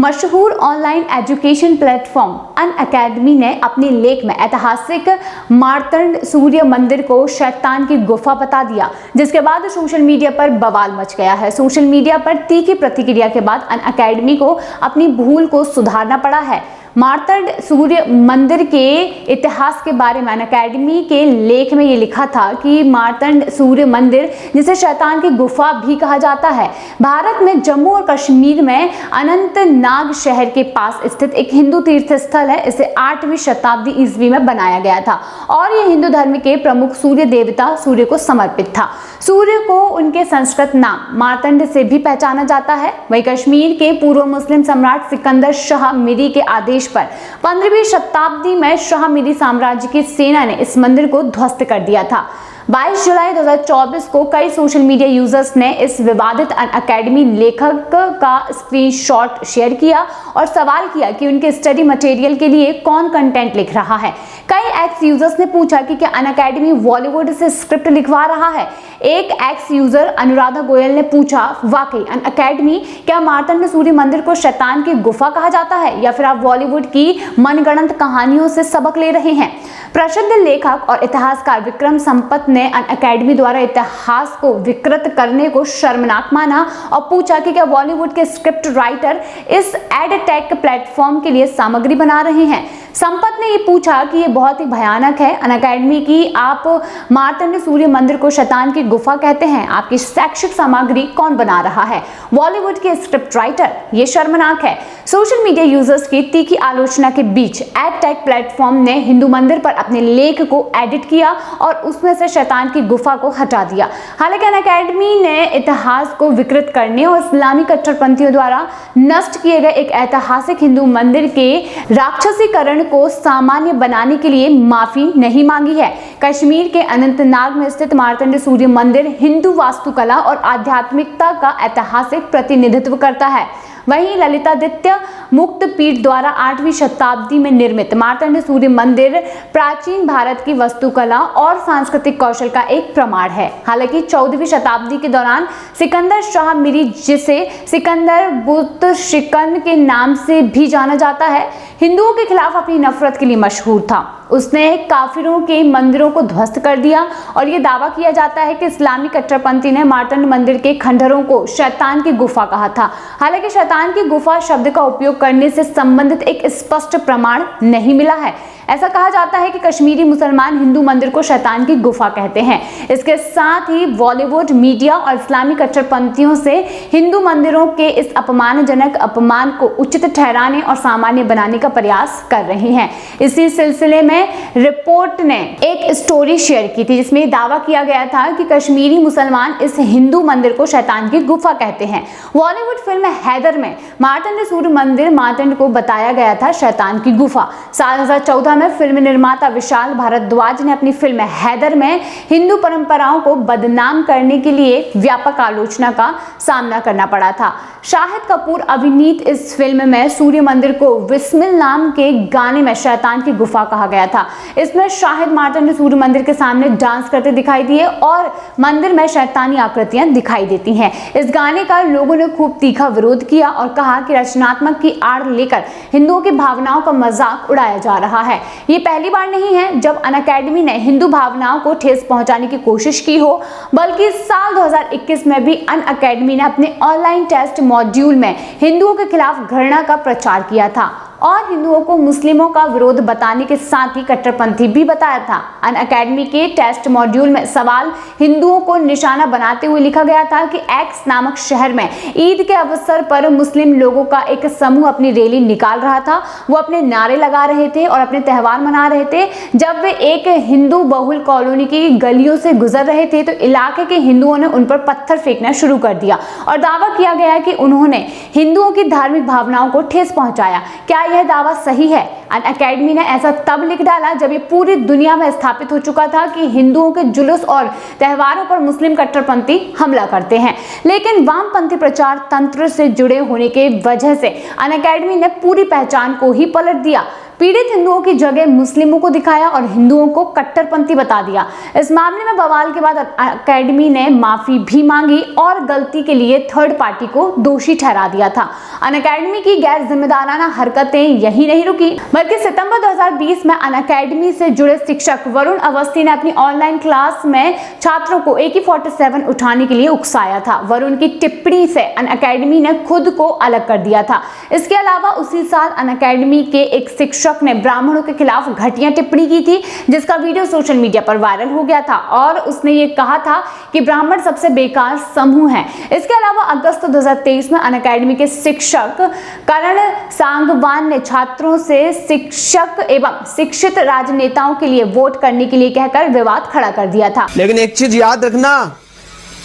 मशहूर online education platform Unacademy ने अपने लेख में ऐतिहासिक मार्तंड सूर्य मंदिर को शैतान की गुफा बता दिया, जिसके बाद सोशल मीडिया पर बवाल मच गया है। सोशल मीडिया पर तीखी प्रतिक्रिया के बाद अनअकैडमी को अपनी भूल को सुधारना पड़ा है। मार्तंड सूर्य मंदिर के इतिहास के बारे में अनअकैडमी के लेख में ये लिखा था कि मार्तंड सूर्य मंदिर, जिसे शैतान की गुफा भी कहा जाता है, भारत में जम्मू और कश्मीर में अनंतनाग शहर के पास स्थित एक हिंदू तीर्थ स्थल है। इसे 8वीं शताब्दी ईस्वी में बनाया गया था और यह हिंदू धर्म के प्रमुख सूर्य देवता सूर्य को समर्पित था। सूर्य को उनके संस्कृत नाम मार्तंड से भी पहचाना जाता है। वहीं कश्मीर के पूर्व मुस्लिम सम्राट सिकंदर शाह मीरी के आदेश पर 15वीं शताब्दी में शाह मीरी साम्राज्य की सेना ने इस मंदिर को ध्वस्त कर दिया था। 22 जुलाई 2024 को कई सोशल मीडिया यूजर्स ने इस विवादित अनअकैडमी लेखक का स्क्रीनशॉट शेयर किया और सवाल किया कि उनके स्टडी मटेरियल के लिए कौन कंटेंट लिख रहा है। कई एक्स यूजर्स ने पूछा कि क्या अनअकैडमी बॉलीवुड से स्क्रिप्ट लिखवा रहा है। एक एक्स यूजर अनुराधा गोयल ने पूछा, वाकई अनअकैडमी, क्या मार्तंड सूर्य मंदिर को शैतान की गुफा कहा जाता है या फिर आप बॉलीवुड की मनगढ़ंत कहानियों से सबक ले रहे हैं। प्रसिद्ध लेखक और इतिहासकार विक्रम संपत ने अनअकैडमी द्वारा इतिहास को विकृत करने को शर्मनाक माना और पूछा कि क्या बॉलीवुड के स्क्रिप्ट राइटर इस एडटेक प्लेटफॉर्म के लिए सामग्री बना रहे हैं। संपत ने ये पूछा कि ये बहुत ही भयानक है अनअकैडमी की, आप मार्तंड सूर्य मंदिर को शैतान की गुफा कहते हैं, आपकी शैक्षिक सामग्री कौन बना रहा है, बॉलीवुड के स्क्रिप्ट राइटर, ये शर्मनाक है। सोशल मीडिया यूजर्स की तीखी आलोचना के बीच एडटेक प्लेटफॉर्म ने हिंदू मंदिर पर अपने लेख को एडिट किया और उसमें से शैतान की गुफा को हटा दिया। हालांकि अनअकैडमी ने इतिहास को विकृत करने और इस्लामी कट्टरपंथियों द्वारा नष्ट किए गए एक ऐतिहासिक हिंदू मंदिर के राक्षसीकरण को सामान्य बनाने के लिए माफी नहीं मांगी है। कश्मीर के अनंतनाग में स्थित मार्तंड सूर्य मंदिर हिंदू वास्तुकला और आध्यात्मिकता का ऐतिहासिक प्रतिनिधित्व करता है। वहीं ललितादित्य मुक्त पीठ द्वारा 8वीं शताब्दी में निर्मित मार्तंड सूर्य मंदिर प्राचीन भारत की वास्तुकला और सांस्कृतिक कौशल का एक प्रमाण है। हालांकि 14वीं शताब्दी के दौरान सिकंदर शाह मीरी, जिसे सिकंदर बुत शिकन के नाम से भी जाना जाता है, हिंदुओं के खिलाफ अपनी नफरत के लिए मशहूर था। उसने काफिरों के मंदिरों को ध्वस्त कर दिया और ये दावा किया जाता है कि इस्लामी कट्टरपंथी ने मार्तंड मंदिर के खंडहरों को शैतान की गुफा कहा था। हालांकि शैतान की गुफा शब्द का उपयोग करने से संबंधित एक स्पष्ट प्रमाण नहीं मिला है। ऐसा कहा जाता है कि कश्मीरी मुसलमान हिंदू मंदिर को शैतान की गुफा कहते हैं। इसके साथ ही बॉलीवुड मीडिया और इस्लामी कट्टरपंथियों से हिंदू मंदिरों के इस अपमानजनक अपमान को उचित ठहराने और सामान्य बनाने का प्रयास कर रहे हैं। इसी सिलसिले में रिपोर्ट ने एक स्टोरी शेयर की थी जिसमें दावा किया गया था कि कश्मीरी मुसलमान इस हिंदू मंदिर को शैतान की गुफा कहते हैं। बॉलीवुड फिल्म हैदर में मार्तंड सूर्य मंदिर मार्तंड को बताया गया था शैतान की गुफा। साल 2014 में फिल्म निर्माता विशाल भारद्वाज ने अपनी फिल्म हैदर में हिंदू परंपराओं को बदनाम करने के लिए व्यापक आलोचना का सामना करना पड़ा था। शाहिद कपूर अभिनीत इस फिल्म में सूर्य मंदिर को विस्मिल नाम के गाने में शैतान की गुफा कहा गया था। इसमें शाहिद मार्तंड सूर्य मंदिर के सामने डांस करते दिखाई दिए और मंदिर में शैतानी आकृतियां दिखाई देती हैं। इस गाने का लोगों ने खूब तीखा विरोध किया और कहा कि रचनात्मक की आड़ लेकर हिंदुओं की भावनाओं का मजाक उड़ाया जा रहा है। ये पहली बार नहीं है जब अनअकैडमी ने हिंदू भावनाओं को ठेस पहुंचाने की कोशिश की हो, बल्कि साल 2021 में भी अनअकैडमी ने अपने ऑनलाइन टेस्ट मॉड्यूल में हिंदुओं के खिलाफ घृणा का प्रचार किया था और हिंदुओं को मुस्लिमों का विरोध बताने के साथ ही कट्टरपंथी भी बताया था। अनअकैडमी के टेस्ट मॉड्यूल में सवाल हिंदुओं को निशाना बनाते हुए लिखा गया था कि एक्स नामक शहर में ईद के अवसर पर मुस्लिम लोगों का एक समूह अपनी रैली निकाल रहा था। वो अपने नारे लगा रहे थे और अपने त्यौहार मना रहे थे। जब वे एक हिंदू बहुल कॉलोनी की गलियों से गुजर रहे थे तो इलाके के हिंदुओं ने उन पर पत्थर फेंकना शुरू कर दिया और दावा किया गया कि उन्होंने हिंदुओं की धार्मिक भावनाओं को ठेस पहुंचाया। क्या यह दावा सही है? अनअकैडमी ने ऐसा तब लिख डाला जब ये पूरी दुनिया में स्थापित हो चुका था कि हिंदुओं के जुलूस और त्योहारों पर मुस्लिम कट्टरपंथी हमला करते हैं। लेकिन वामपंथी प्रचार तंत्र से जुड़े होने के वजह से अनअकैडमी ने पूरी पहचान को ही पलट दिया। पीड़ित हिंदुओं की जगह मुस्लिमों को दिखाया और हिंदुओं को कट्टरपंथी बता दिया। इस मामले में बवाल के बाद अकेडमी ने माफी भी मांगी और गलती के लिए थर्ड पार्टी को दोषी ठहरा दिया था। अनअकैडमी की गैर जिम्मेदाराना हरकतें यही नहीं रुकी, बल्कि सितंबर 2020 में अनअकैडमी से जुड़े शिक्षक वरुण अवस्थी ने अपनी ऑनलाइन क्लास में छात्रों को AK-47 उठाने के लिए उकसाया था। वरुण की टिप्पणी से अनअकैडमी ने खुद को अलग कर दिया था। इसके अलावा उसी साल अनअकैडमी के एक शिक्षक ने ब्राह्मणों के खिलाफ घटिया टिप्पणी की थी, जिसका वीडियो सोशल मीडिया पर वायरल हो गया था और उसने ये कहा था कि ब्राह्मण सबसे बेकार समूह है। इसके अलावा अगस्त 2023 में अनअकैडमी के शिक्षक करण सांगवान ने छात्रों से शिक्षक एवं शिक्षित राजनेताओं के लिए वोट करने के लिए कहकर विवाद खड़ा कर दिया था। लेकिन एक चीज याद रखना,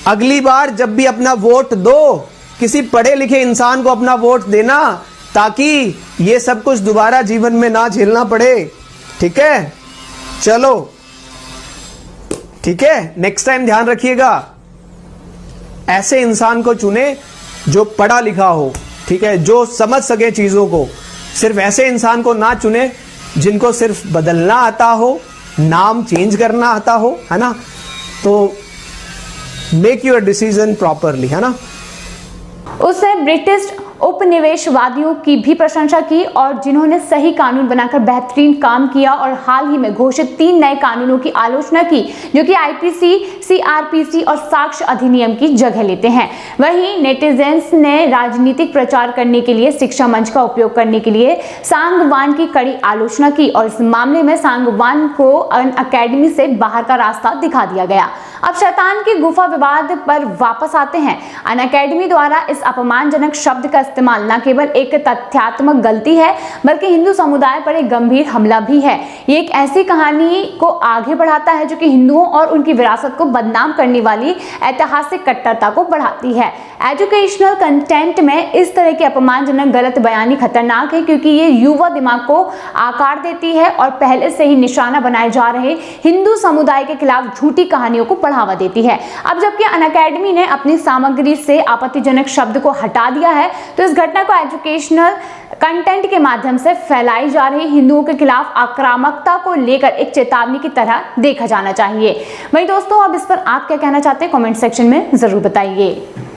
अगली बार जब भी अपना वोट दो, किसी पढ़े लिखे इंसान को अपना वोट देना, ताकि ये सब कुछ दोबारा जीवन में ना झेलना पड़े। ठीक है, चलो ठीक है, नेक्स्ट टाइम ध्यान रखिएगा, ऐसे इंसान को चुने जो पढ़ा लिखा हो, ठीक है, जो समझ सके चीजों को। सिर्फ ऐसे इंसान को ना चुने जिनको सिर्फ बदलना आता हो, नाम चेंज करना आता हो, है ना। तो मेक योर डिसीजन प्रॉपरली, है ना। उसने ब्रिटिश उपनिवेशवादियों की भी प्रशंसा की और जिन्होंने सही कानून बनाकर बेहतरीन काम किया और हाल ही में घोषित 3 नए कानूनों की आलोचना की, जो कि IPC, CRPC और साक्ष्य अधिनियम की जगह लेते हैं। वहीं नेटिजन्स ने राजनीतिक प्रचार करने के लिए शिक्षा मंच का उपयोग करने के लिए सांगवान की कड़ी आलोचना की और इस मामले में सांगवान को अनअकैडमी से बाहर का रास्ता दिखा दिया गया। अब शैतान की गुफा विवाद पर वापस आते हैं। अनअकैडमी द्वारा इस अपमानजनक शब्द का इस्तेमाल न केवल एक तथ्यात्मक गलती है, बल्कि हिंदू समुदाय पर एक गंभीर हमला भी है। ये एक ऐसी कहानी को आगे बढ़ाता है जो कि हिंदुओं और उनकी विरासत को बदनाम करने वाली ऐतिहासिक कट्टरता को बढ़ाती है। एजुकेशनल कंटेंट में इस तरह की अपमानजनक गलत बयानी खतरनाक है, क्योंकि ये युवा दिमाग को आकार देती है और पहले से ही निशाना बनाए जा रहे हिंदू समुदाय के खिलाफ झूठी कहानियों को बढ़ावा देती है। अब जबकि अनअकैडमी ने अपनी सामग्री से आपत्तिजनक शब्द को हटा दिया है, तो इस घटना को एजुकेशनल कंटेंट के माध्यम से फैलाई जा रही हिंदुओं के खिलाफ आक्रामकता को लेकर एक चेतावनी की तरह देखा जाना चाहिए। वहीं दोस्तों, अब इस पर आप क्या कहना चाहते हैं, कमेंट सेक्शन में जरूर बताइए।